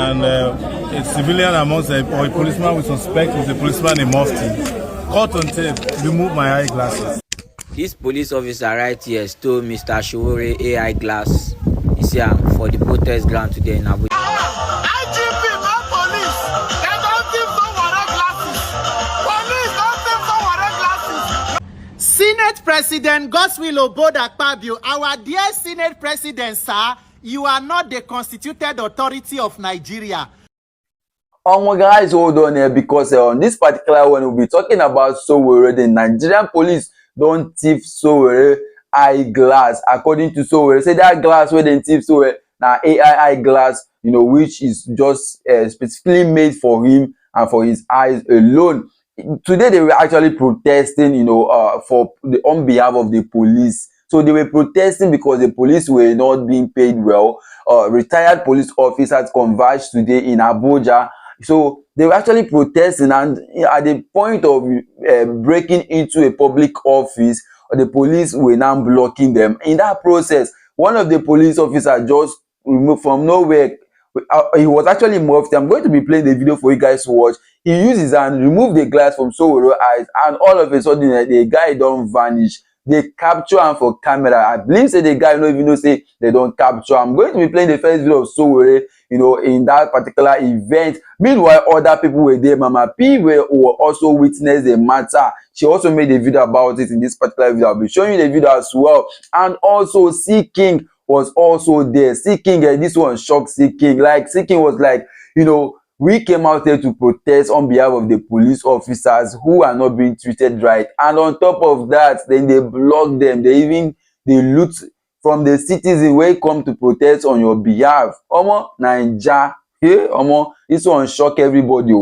And a civilian amongst or a policeman we suspect is a policeman in mufti. Caught on tape, remove my eyeglasses. This police officer right here stole Mr. Sowore Eye Glass. He's here for the protest ground today in Abuja. IGP, not police. They don't give Sowore glasses. Police don't give Sowore glasses. Senate President Godswill akpabio, our dear Senate President, sir, you are not the constituted authority of Nigeria. Guys, hold on here because on this particular one, we'll be talking about Sowore. The Nigerian police don't thief Sowore eye glass. According to Sowore, say that glass where they thief Sowore, now AI glass, you know, which is just specifically made for him and for his eyes alone. Today they were actually protesting, you know, on behalf of the police. So they were protesting because the police were not being paid well. Retired police officers converged today in Abuja. So they were actually protesting, and at the point of breaking into a public office, the police were now blocking them. In that process, one of the police officers just removed from nowhere. He was actually muffed. I'm going to be playing the video for you guys to watch. He used his hand, removed the glass from Sowore eyes, and all of a sudden the guy don't vanish. They capture him for camera. I believe say the guy don't even know say they don't capture. I'm going to be playing the first video of Sowore, you know, in that particular event. Meanwhile, other people were there. Mama P were also witnessed the matter. She also made a video about it in this particular video. I'll be showing you the video as well. And also Seaking was also there. Seaking, this one shocked Seaking. Like Seaking was like, you know, we came out here to protest on behalf of the police officers who are not being treated right. And on top of that, then they block them. They loot from the citizens where come to protest on your behalf. Omo, Naija, hey, Omo, this one shock everybody.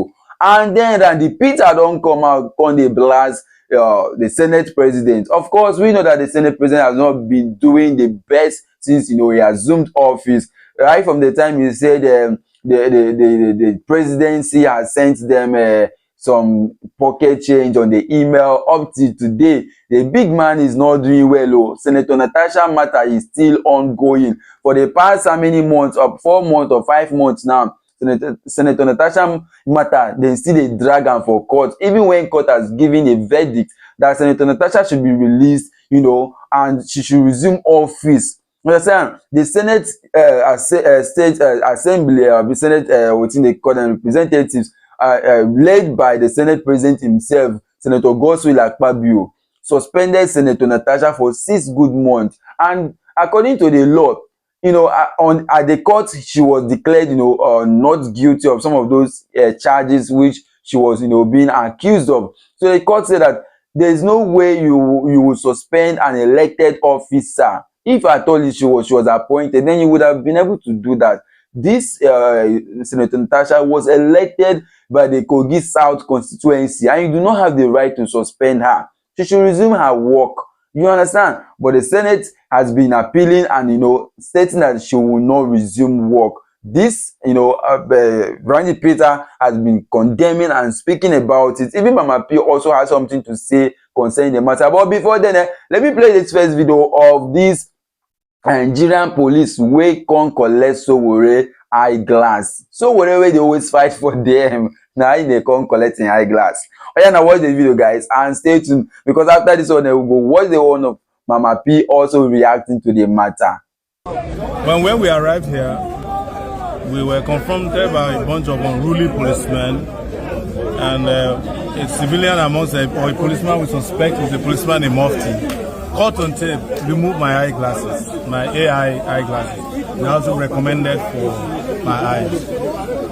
And then the Peter don't come out on the blast the Senate president. Of course, we know that the Senate president has not been doing the best since, you know, he assumed office. Right from the time he said the presidency has sent them some pocket change on the email. Up to today, the big man is not doing well. Senator Natasha matter is still ongoing for the past how many months, up 4 months or 5 months now. Senator Natasha matter, they still a drag am for court, even when court has given a verdict that Senator Natasha should be released, you know, and she should resume office. Understand? The Senate State Assembly, the Senate within the court and representatives, led by the Senate President himself, Senator Godswill akpabio, suspended Senator Natasha for 6 good months. And according to the law, you know, at the court, she was declared, you know, not guilty of some of those charges which she was, you know, being accused of. So the court said that there is no way you will suspend an elected officer. If at all she was appointed, then you would have been able to do that. This Senator Natasha was elected by the Kogi South constituency, and you do not have the right to suspend her. She should resume her work. You understand? But the Senate has been appealing and, you know, stating that she will not resume work. This, you know, Randy Peter has been condemning and speaking about it. Even Mama P also has something to say concerning the matter. But before then, let me play this first video of this Nigerian police wey come collect Sowore eye glass. Sowore wey they always fight for them. Now they come collecting eye glass. Oh yeah, now watch the video, guys, and stay tuned because after this one, we will go watch the one of Mama P also reacting to the matter. When we arrived here, we were confronted by a bunch of unruly policemen, and a civilian amongst or a policeman we suspect is a policeman in mufti. Caught on tape, remove my eyeglasses, my AI eyeglasses. They also recommended for my eyes.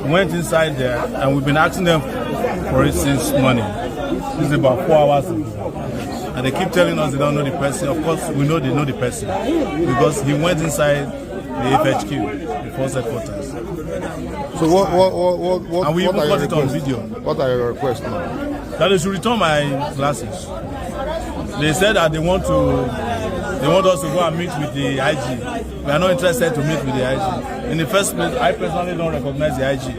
We went inside there and we've been asking them for it since morning. This is about 4 hours ago. And they keep telling us they don't know the person. Of course, we know they know the person because he went inside the FHQ, the force headquarters. So what and we even got it on video. What are your requests now? That they should return my glasses. They said that they want us to go and meet with the IG. We are not interested to meet with the IG. In the first place, I personally don't recognize the IG.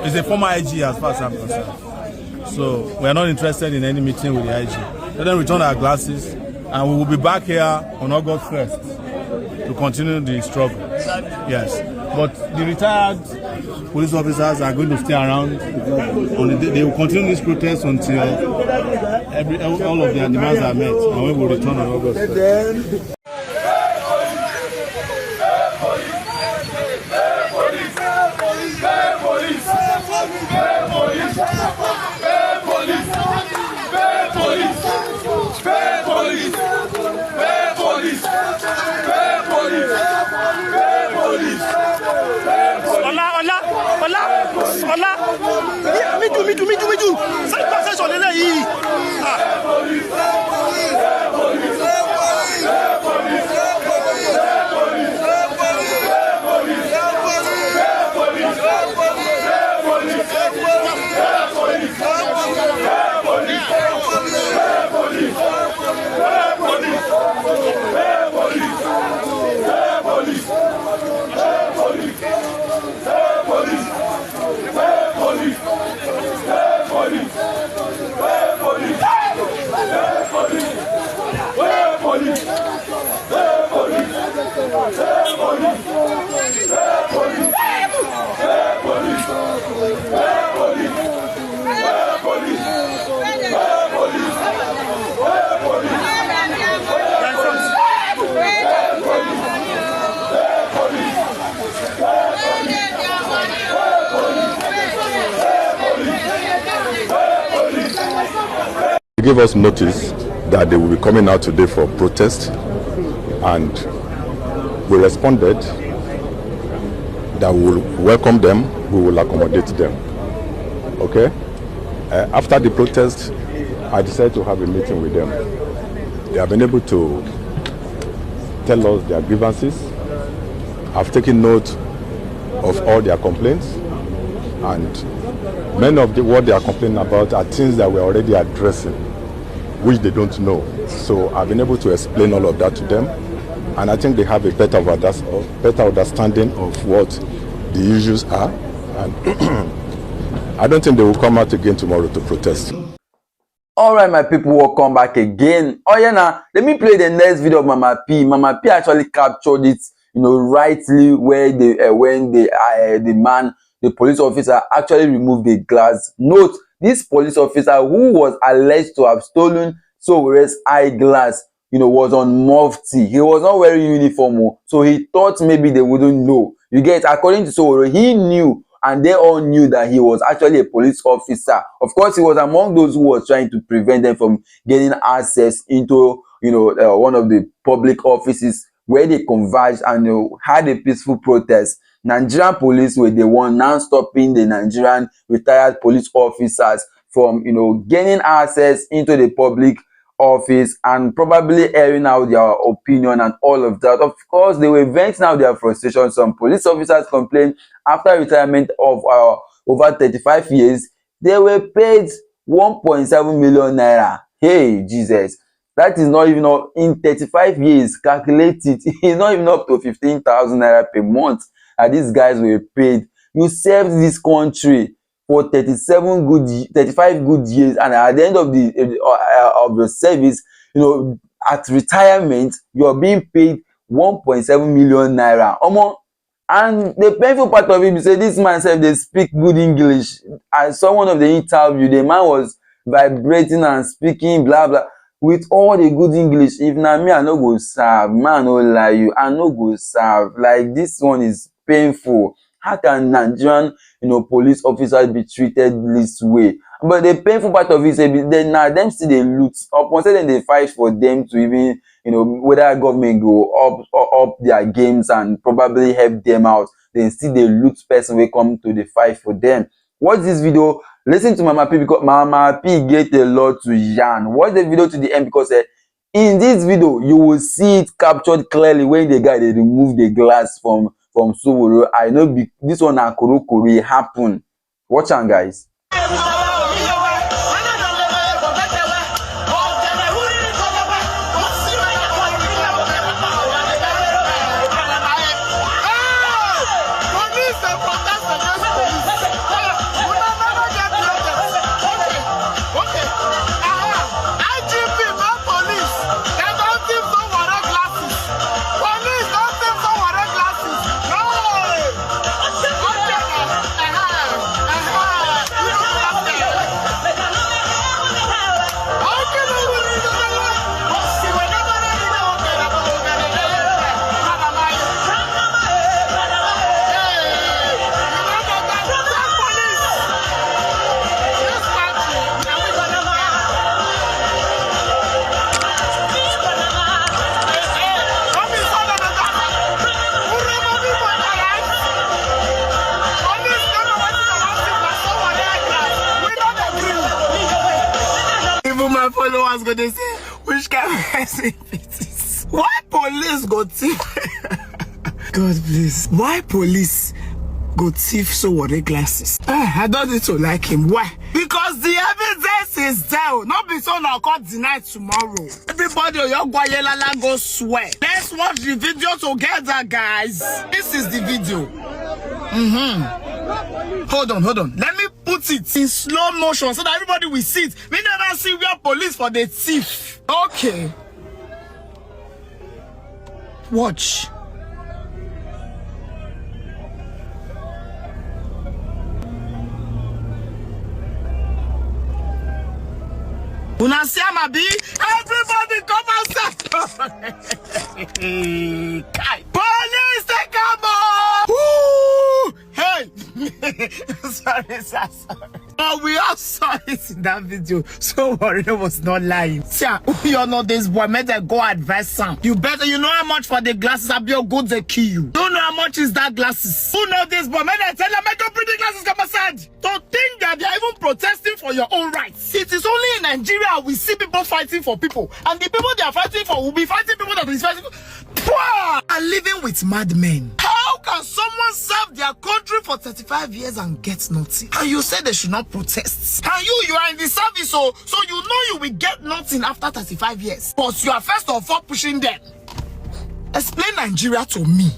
He's a former IG as far as I'm concerned. So we are not interested in any meeting with the IG. Let them return our glasses, and we will be back here on August 1st to continue the struggle. Yes. But the retired police officers are going to stay around. They will continue this protest until all of their demands are met, and we will return on August 1st. Me too. Say passage on the yìí. They gave us notice that they will be coming out today for protest, and we responded that we will welcome them, we will accommodate them. Okay? After the protest, I decided to have a meeting with them. They have been able to tell us their grievances. I've taken note of all their complaints, and many of what they are complaining about are things that we're already addressing, which they don't know. So I've been able to explain all of that to them, and I think they have a better understanding of what the issues are, and I don't think they will come out again tomorrow to protest. All right, my people, welcome back again. Oh yeah, now let me play the next video of Mama P. Mama P actually captured it, rightly where when the police officer actually removed the glass. Note, this police officer who was alleged to have stolen Sowore's eyeglass, was on mufti. He was not wearing uniform, so he thought maybe they wouldn't know. You get, according to Sowore, he knew, and they all knew that he was actually a police officer. Of course, he was among those who was trying to prevent them from getting access into, one of the public offices where they converged and had a peaceful protest. Nigerian police were the one now stopping the Nigerian retired police officers from, gaining access into the public office and probably airing out their opinion and all of that. Of course, they were venting out their frustration. Some police officers complained after retirement of over 35 years, they were paid 1.7 million naira. Hey, Jesus. That is not even up in 35 years. Calculate it. It's not even up to 15,000 naira per month. And these guys were paid. You served this country for 35 good years, and at the end of your service, at retirement, you are being paid 1.7 million naira. And the painful part of it is say this man said they speak good English. I saw one of the interview, the man was vibrating and speaking blah blah with all the good English. If na me, I no go serve, man, no lie you, I no go serve. Like, this one is painful. How can Nigerian, police officers be treated this way? But the painful part of it is them still they loot. Upon saying they fight for them to even, whether government go up their games and probably help them out, then still they loot person will come to the fight for them. Watch this video. Listen to Mama P, because Mama P get a lot to yarn. Watch the video to the end, because in this video you will see it captured clearly when the guy they remove the glass from Sowore. I know this one na korokoro happen. Watch on, guys. Nigerians go they say, which kind of person it is? Why police go thief? God please. Why police go thief Sowore glasses? I don't need to like him. Why? Because the evidence is there. Not be so now called deny tomorrow. Everybody omoyele go swear. Let's watch the video together, guys. This is the video. Hold on. Let me put it in slow motion so that everybody will see it. We never see where police for the thief. Okay. Watch. Una see Amabi? Everybody come outside. Police, take come on! Woo! Hey! sorry. Oh, we all saw it in that video. So worried was not lying. See, you all know this boy. Made them go advise him. You better, you know how much for the glasses abio good they kill you. Don't know how much is that glasses. Who know this boy? Made them tell them, make them bring the glasses come aside. Don't think that they are even protesting for your own rights. It is only in Nigeria we see people fighting for people. And the people they are fighting for will be fighting people that is fighting for. And living with madmen. How can someone serve their country for 35 years and get nothing? And you say they should not protest. And you are in the service, so you know you will get nothing after 35 years. But you are first of all pushing them. Explain Nigeria to me.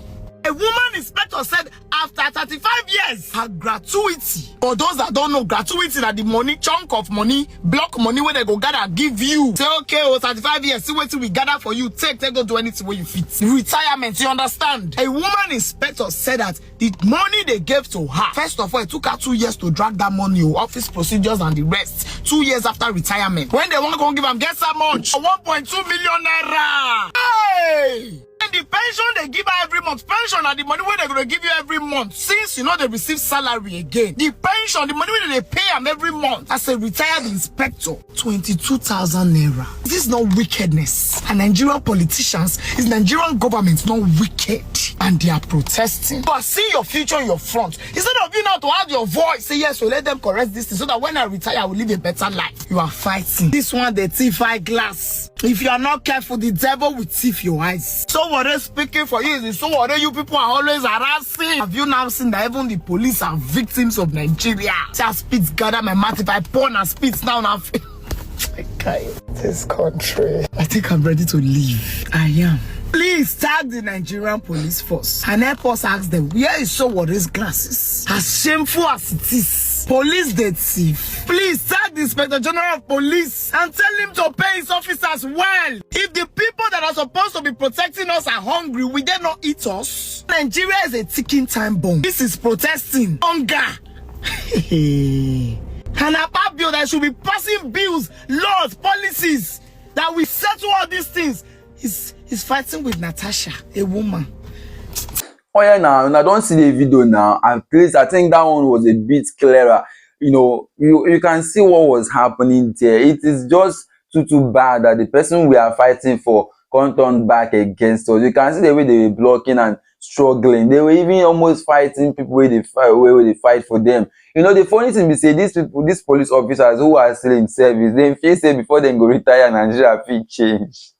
A woman inspector said after 35 years, her gratuity. For those that don't know, gratuity that the money, chunk of money, block money where they go gather, give you. Say, okay, 35 years, see what we gather for you. Take, go do anything where you fit. Retirement, you understand? A woman inspector said that the money they gave to her, first of all, it took her 2 years to drag that money, office procedures and the rest. 2 years after retirement. When they want to go give them, guess how much? 1.2 million naira. Hey! And the pension they give her every month, pension are the money where they're going to give you every month. Since you know they receive salary again, the pension, the money where they pay them every month as a retired inspector, 22,000 naira. This is not wickedness. And Nigerian politicians, is Nigerian government not wicked? And they are protesting. But see your future in your front. Instead of you now to add your voice, say yes, so let them correct this thing so that when I retire, I will live a better life. You are fighting. This one, the thief eye glass. If you are not careful, the devil will thief your eyes. So what is speaking for you is so what you people are always harassing. Have you now seen that even the police are victims of Nigeria? See, I spit gather my mouth. If I pour and spit now, I can't. This country. I think I'm ready to leave. I am. Please tag the Nigerian police force and help us ask them where is Sowore's glasses? As shameful as it is, police the thief. Please tag the Inspector General of Police and tell him to pay his officers well. If the people that are supposed to be protecting us are hungry, will they not eat us? Nigeria is a ticking time bomb. This is protesting hunger. And akpabio that should be passing bills, laws, policies that will settle all these things. He's fighting with Natasha, a woman. Oh yeah, now I don't see the video now. At least I think that one was a bit clearer. You know, you can see what was happening there. It is just too bad that the person we are fighting for can't turn back against us. You can see the way they were blocking and struggling. They were even almost fighting people where they fight for them. You know, the funny thing is say these people, these police officers who are still in service, they feel say before they go retire, Nigeria feel change.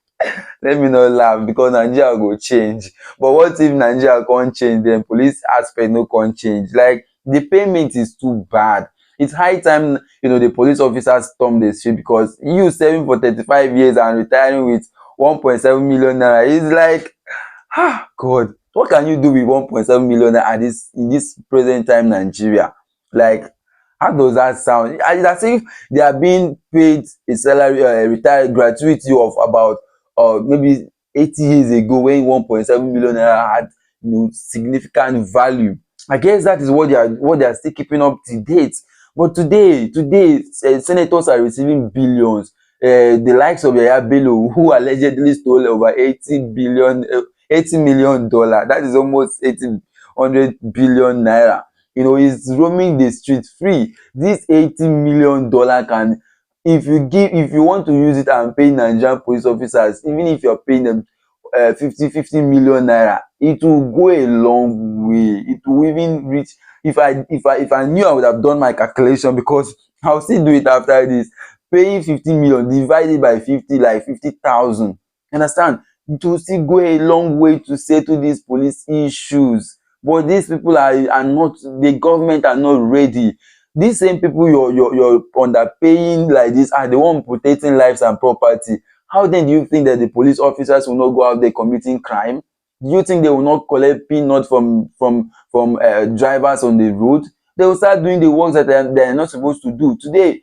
Let me not laugh because Nigeria go change. But what if Nigeria can't change? Then police aspect no can't change. Like the payment is too bad. It's high time, you know, the police officers storm the street because you serving for 35 years and retiring with 1.7 million naira. It's like, God, what can you do with 1.7 million naira in this present time Nigeria? Like, how does that sound? It's as if they are being paid a salary, retired gratuity of about maybe 80 years ago when 1.7 million naira had, you know, significant value. I guess that is what they are still keeping up to date. But today, senators are receiving billions. The likes of Bello, who allegedly stole over $80 million. That is almost 100 billion naira. You know, he's roaming the street free. This $80 million can, if you want to use it and pay Nigerian police officers, even if you're paying them 50 million naira, it will go a long way. It will even reach. If I knew, I would have done my calculation because I'll still do it after this. paying 50 million divided by 50, like 50,000. Understand? It will still go a long way to settle these police issues. But these people are not, the government are not ready. These same people you're underpaying like this are the one protecting lives and property. How then do you think that the police officers will not go out there committing crime? Do you think they will not collect peanuts from drivers on the road? They will start doing the works that they are not supposed to do. Today,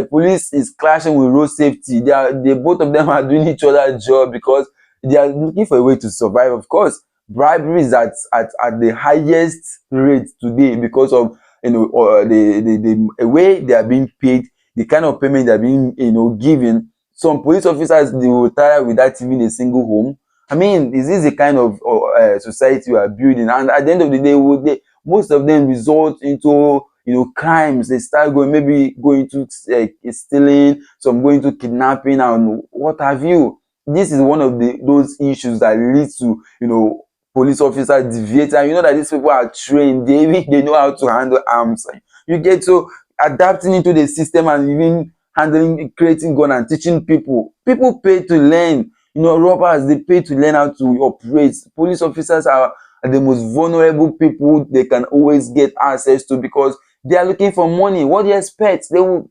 police is clashing with road safety. They both of them are doing each other's job because they are looking for a way to survive. Of course, bribery is at the highest rate today because of the way they are being paid, the kind of payment they are being given. Some police officers, they will retire without even a single home. I mean, is this the kind of society we are building? And at the end of the day, most of them result into crimes. They start maybe going to stealing, some going to kidnapping and what have you. This is one of those issues that leads to police officers deviating. And you know that these people are trained. They know how to handle arms. You get to adapting into the system and even handling, creating gun and teaching people. People pay to learn. Robbers, they pay to learn how to operate. Police officers are the most vulnerable people they can always get access to because they are looking for money. What do you expect? They will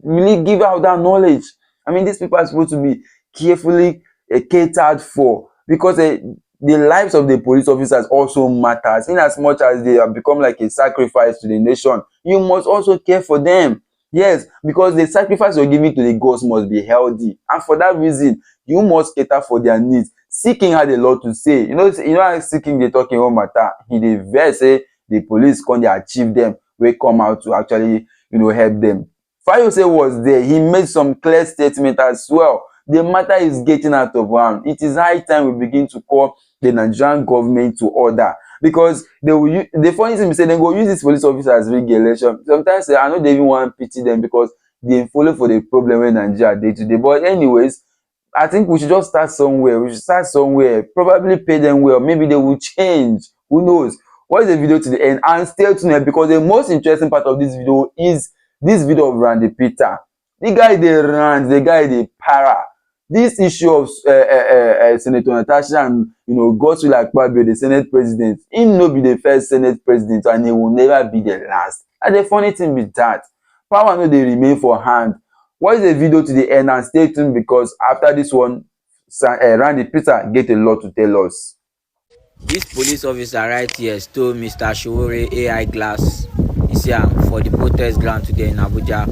really give out that knowledge. I mean, these people are supposed to be carefully catered for because the lives of the police officers also matters. In as much as they have become like a sacrifice to the nation, you must also care for them. Yes, because the sacrifice you're giving to the gods must be healthy, and for that reason, you must cater for their needs. Seaking had a lot to say. You know how seaking they talking about matter. He dey vex say the police can they achieve them, we come out to actually help them. Fayose was there. He made some clear statement as well. The matter is getting out of hand. It is high time we begin to call the Nigerian government to order. Because the funny thing is say they go use these police officers rig election. Sometimes I know they even want to pity them because they follow for the problem in Nigeria day to day. But anyways, I think we should just start somewhere. We should start somewhere. Probably pay them well. Maybe they will change. Who knows? Watch the video to the end and stay tuned because the most interesting part of this video is this video of Randy Peter. The guy they rant, the guy they para. This issue of Senator Natasha and Godswill Akpabio, the Senate president, he no be the first Senate president and he will never be the last. And the funny thing is that power no dey remain for hand. Watch the video to the end and stay tuned because after this one, Randy Peter get a lot to tell us. This police officer right here stole Mr. Sowore Eye Glass. You see for the protest ground today in Abuja.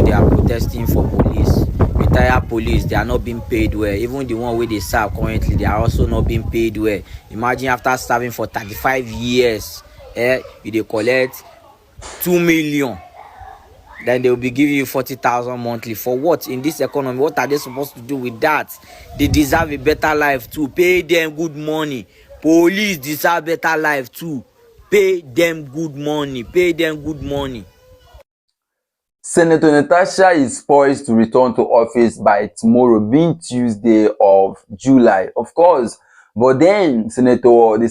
They are protesting for police. Retired police, they are not being paid well. Even the one where they serve currently, they are also not being paid well. Imagine after serving for 35 years, you they collect 2 million. Then they will be giving you 40,000 monthly. For what? In this economy, what are they supposed to do with that? They deserve a better life too. Pay them good money. Police deserve better life too. Pay them good money. Pay them good money. Senator Natasha is poised to return to office by tomorrow, being Tuesday of July, of course. But then, they didn't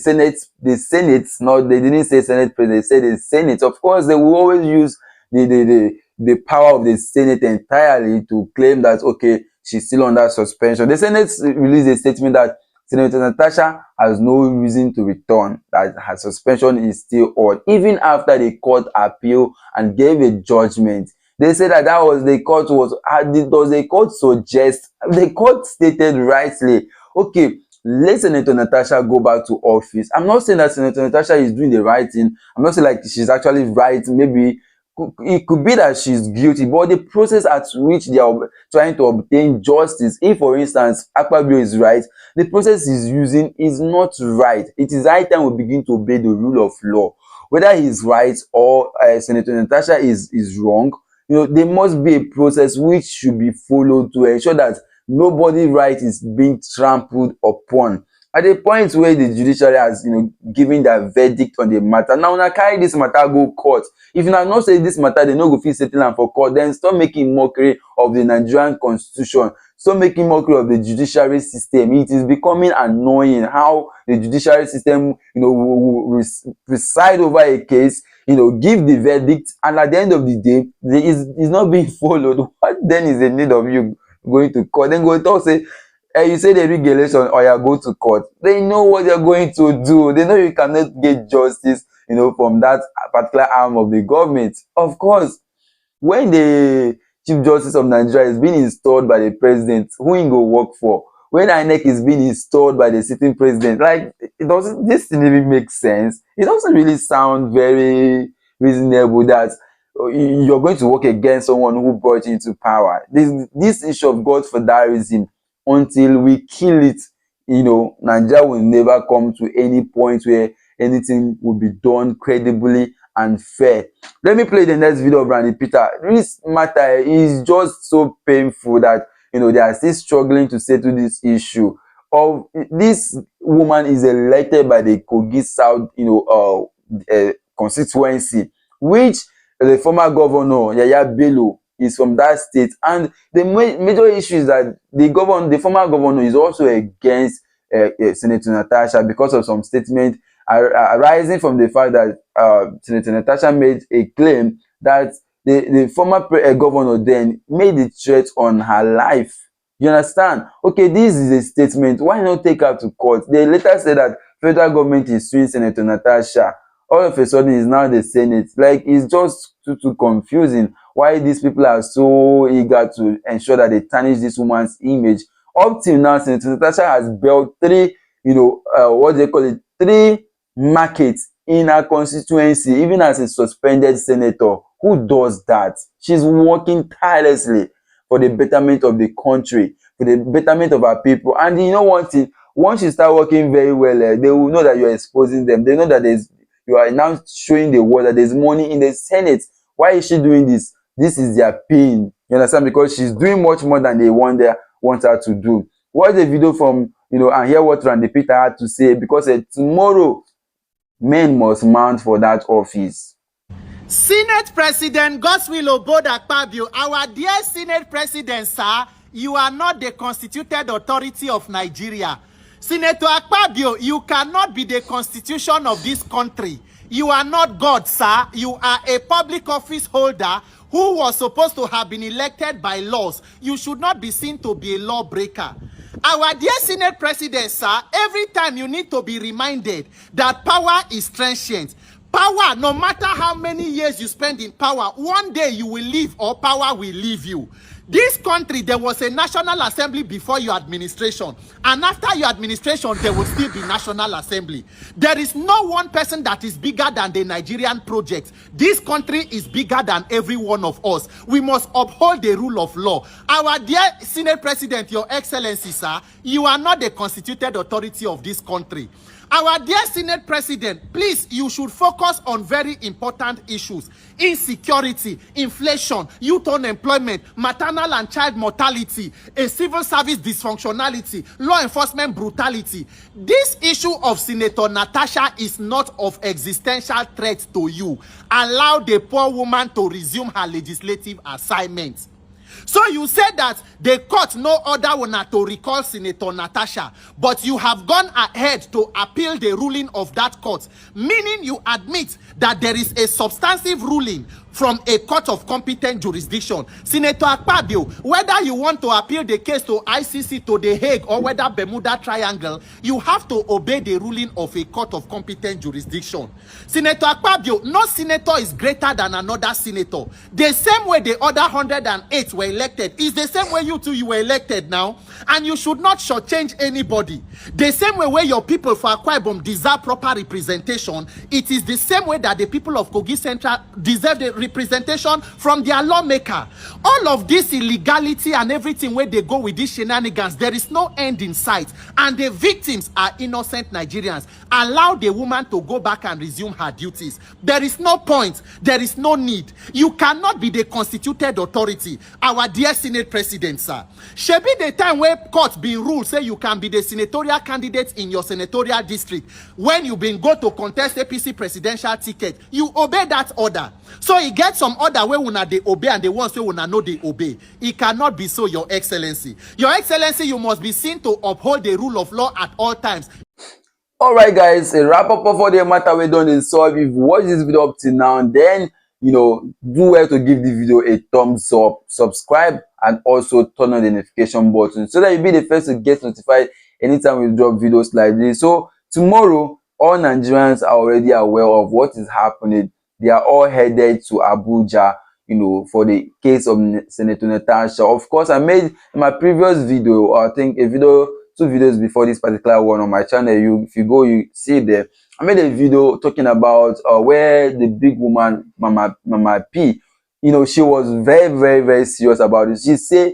say Senate president, they said the Senate. Of course, they will always use the power of the Senate entirely to claim that, okay, she's still under suspension. The Senate released a statement that Senator Natasha has no reason to return, that her suspension is still on, even after the court appealed and gave a judgment. They said that was the court does the court suggest, the court stated rightly, okay, let Senator Natasha go back to office. I'm not saying that Senator Natasha is doing the right thing. I'm not saying like she's actually right. Maybe it could be that she's guilty, but the process at which they are trying to obtain justice, if for instance Akpabio is right, the process he's using is not right. It is high time we begin to obey the rule of law. Whether he's right or Senator Natasha is wrong, there must be a process which should be followed to ensure that nobody's right is being trampled upon. At the point where the judiciary has, given their verdict on the matter, now when I carry this matter go court, if you not say this matter, they no go fit settle am for court, then stop making mockery of the Nigerian constitution, stop making mockery of the judiciary system. It is becoming annoying how the judiciary system, will preside over a case. give the verdict, and at the end of the day, it's not being followed. What then is the need of you going to court? Then go talk say, you say the regulation, or you go to court. They know what you're going to do. They know you cannot get justice, from that particular arm of the government. Of course, when the Chief Justice of Nigeria is being installed by the president, who he go work for? When INEC is being installed by the sitting president, like, this didn't even make sense. It doesn't really sound very reasonable that you're going to work against someone who brought you into power. This issue of godfatherism, until we kill it, Nigeria will never come to any point where anything will be done credibly and fair. Let me play the next video of Randy Peter. This matter is just so painful that they are still struggling to settle this issue of this woman is elected by the Kogi South constituency, which the former governor Yaya Bello is from that state, and the major issue is that the former governor is also against Senator Natasha because of some statement arising from the fact that Senator Natasha made a claim that the former governor then made a threat on her life. You understand? Okay, this is a statement. Why not take her to court? They later said that federal government is suing Senator Natasha. All of a sudden, it's now the Senate. Like, it's just too confusing why these people are so eager to ensure that they tarnish this woman's image. Up till now, Senator Natasha has built three, three markets in her constituency, even as a suspended senator. Who does that? She's working tirelessly for the betterment of the country, for the betterment of our people. And you know one thing, once you start working very well, they will know that you're exposing them. They know that you are now showing the world that there's money in the Senate. Why is she doing this? This is their pain. You understand? Because she's doing much more than they want her to do. Watch the video from, and hear what Randy Peter had to say, because tomorrow, men must mount for that office. Senate President Godswill akpabio, our dear Senate President, sir, you are not the constituted authority of Nigeria. Senator Akpabio, you cannot be the constitution of this country. You are not God, sir. You are a public office holder who was supposed to have been elected by laws. You should not be seen to be a lawbreaker. Our dear Senate President, sir, every time you need to be reminded that power is transient. Power, no matter how many years you spend in power, one day you will leave or power will leave you. This country, there was a National Assembly before your administration, and after your administration, there will still be National Assembly. There is no one person that is bigger than the Nigerian project. This country is bigger than every one of us. We must uphold the rule of law. Our dear Senate President, Your Excellency, sir, you are not the constituted authority of this country. Our dear Senate President, please, you should focus on very important issues. Insecurity, inflation, youth unemployment, maternal and child mortality, a civil service dysfunctionality, law enforcement brutality. This issue of Senator Natasha is not of existential threat to you. Allow the poor woman to resume her legislative assignments. So you said that the court no order una to recall Senator Natasha, but you have gone ahead to appeal the ruling of that court, meaning you admit that there is a substantive ruling from a court of competent jurisdiction. Senator Akpabio, whether you want to appeal the case to ICC, to The Hague, or whether Bermuda Triangle, you have to obey the ruling of a court of competent jurisdiction. Senator Akpabio, no senator is greater than another senator. The same way the other 108 were elected is the same way you were elected now, and you should not shortchange anybody. The same way where your people for Akwa Ibom deserve proper representation, it is the same way that the people of Kogi Central deserve the representation from their lawmaker. All of this illegality and everything where they go with these shenanigans, there is no end in sight, and the victims are innocent Nigerians. Allow the woman to go back and resume her duties. There is no point, there is no need. You cannot be the constituted authority. Our dear Senate President, sir, should be the time where court be ruled say you can be the senatorial candidate in your senatorial district. When you been go to contest APC presidential ticket, you obey that order. So he gets some order where una they obey, and the ones where una know they obey. It cannot be so, Your Excellency. Your Excellency, you must be seen to uphold the rule of law at all times. Alright guys, a wrap up for the matter we done is solve. If you watch this video up till now, then do well to give the video a thumbs up, subscribe, and also turn on the notification button so that you'll be the first to get notified anytime we drop videos like this. So tomorrow, all Nigerians are already aware of what is happening. They are all headed to Abuja, for the case of Senator Natasha. Of course, I made in my previous video, I think a video, 2 videos before this particular one on my channel. If you go, you see there, I made a video talking about where the big woman Mama P, she was very, very, very serious about it. She said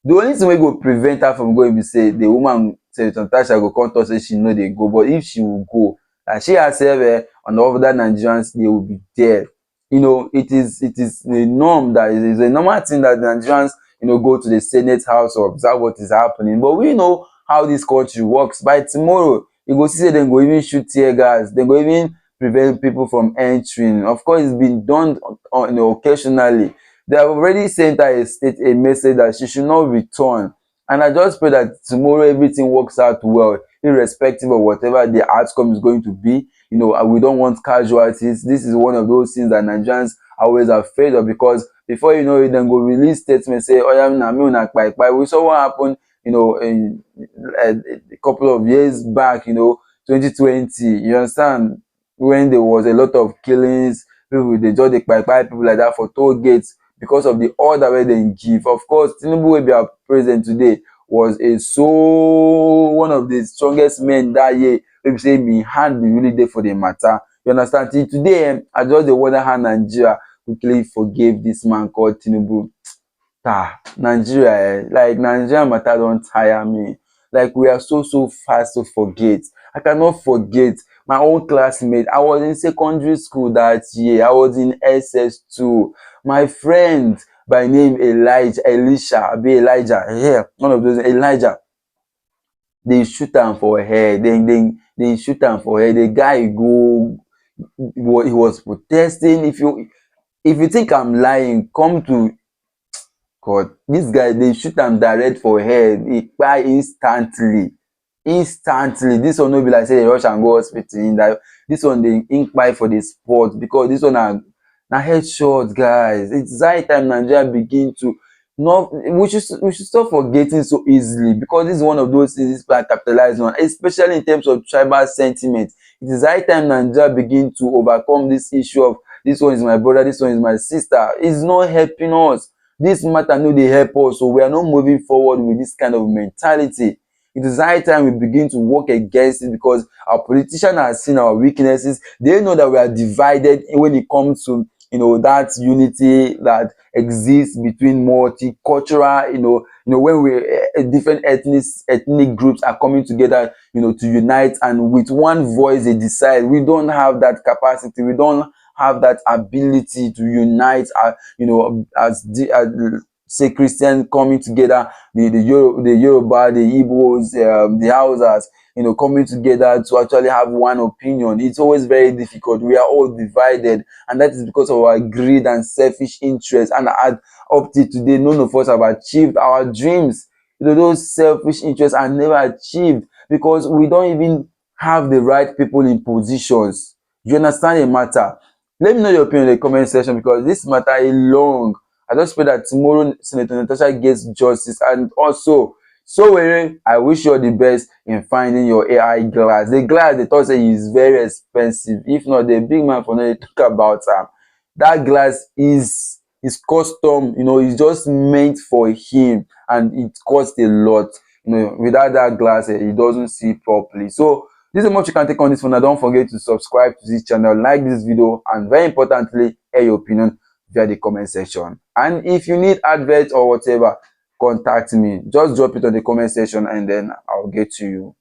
the only thing we go prevent her from going be say the woman Senator Natasha go come talk say she know they go, but if she will go, and she herself and all other Nigerians, they will be there. It is a norm, that is a normal thing that Nigerians go to the Senate house to observe what is happening. But we know how this country works. By tomorrow, you go see say dem go even shoot tear gas, dem go even prevent people from entering. Of course, it's been done occasionally. They have already sent her a message that she should not return. And I just pray that tomorrow everything works out well, irrespective of whatever the outcome is going to be. We don't want casualties. This is one of those things that Nigerians are always afraid of, because before you know it, then go release statements, say, oh yeah, we saw what happened, in a couple of years back, 2020, you understand, when there was a lot of killings, people, they just people like that for toll gates, because of the order where they give. Of course, Tinubu will be our president today was one of the strongest men that year. People say me hand be really there for the matter. You understand? Till today, I just the wonder how Nigeria quickly forgave this man called Tinubu. Nigeria, like Nigeria matter don't tire me. Like we are so fast to forget. I cannot forget my own classmate. I was in secondary school that year. I was in SS2. My friend by name Elijah, one of those, Elijah. They shoot him for head. They shoot him for head. The guy he was protesting. If you think I'm lying, come to God. This guy, they shoot him direct for head. He cry instantly. This one no be like say they rush and go hospital. This one they inquire for the sport, because this one na headshot, guys. It's high time Nigeria begin to we should stop forgetting so easily, because this is one of those things people are capitalizing on, especially in terms of tribal sentiment. It is high time Nigeria begin to overcome this issue of this one is my brother, this one is my sister. It's not helping us. This matter no dey help us, so we are not moving forward with this kind of mentality. It is high time we begin to work against it, because our politicians have seen our weaknesses. They know that we are divided when it comes to that unity that exists between multicultural, when we different ethnic groups are coming together, to unite, and with one voice they decide. We don't have that capacity. We don't have that ability to unite, as say Christians coming together, the Yoruba, the Igbos, the Hausas, coming together to actually have one opinion. It's always very difficult. We are all divided, and that is because of our greed and selfish interests. And up to today, none of us have achieved our dreams. Those selfish interests are never achieved because we don't even have the right people in positions. You understand the matter? Let me know your opinion in the comment section, because this matter is long. I just pray that tomorrow Senator Natasha gets justice. And also, Sowore, I wish you all the best in finding your AI glass. The glass they thought say is very expensive. If not, the big man for now they talk about that glass is custom, it's just meant for him, and it costs a lot. Without that glass, he doesn't see properly. So this is much you can take on this one. Now, don't forget to subscribe to this channel, like this video, and very importantly, air your opinion via the comment section. And if you need adverts or whatever, contact me. Just drop it on the comment section and then I'll get to you.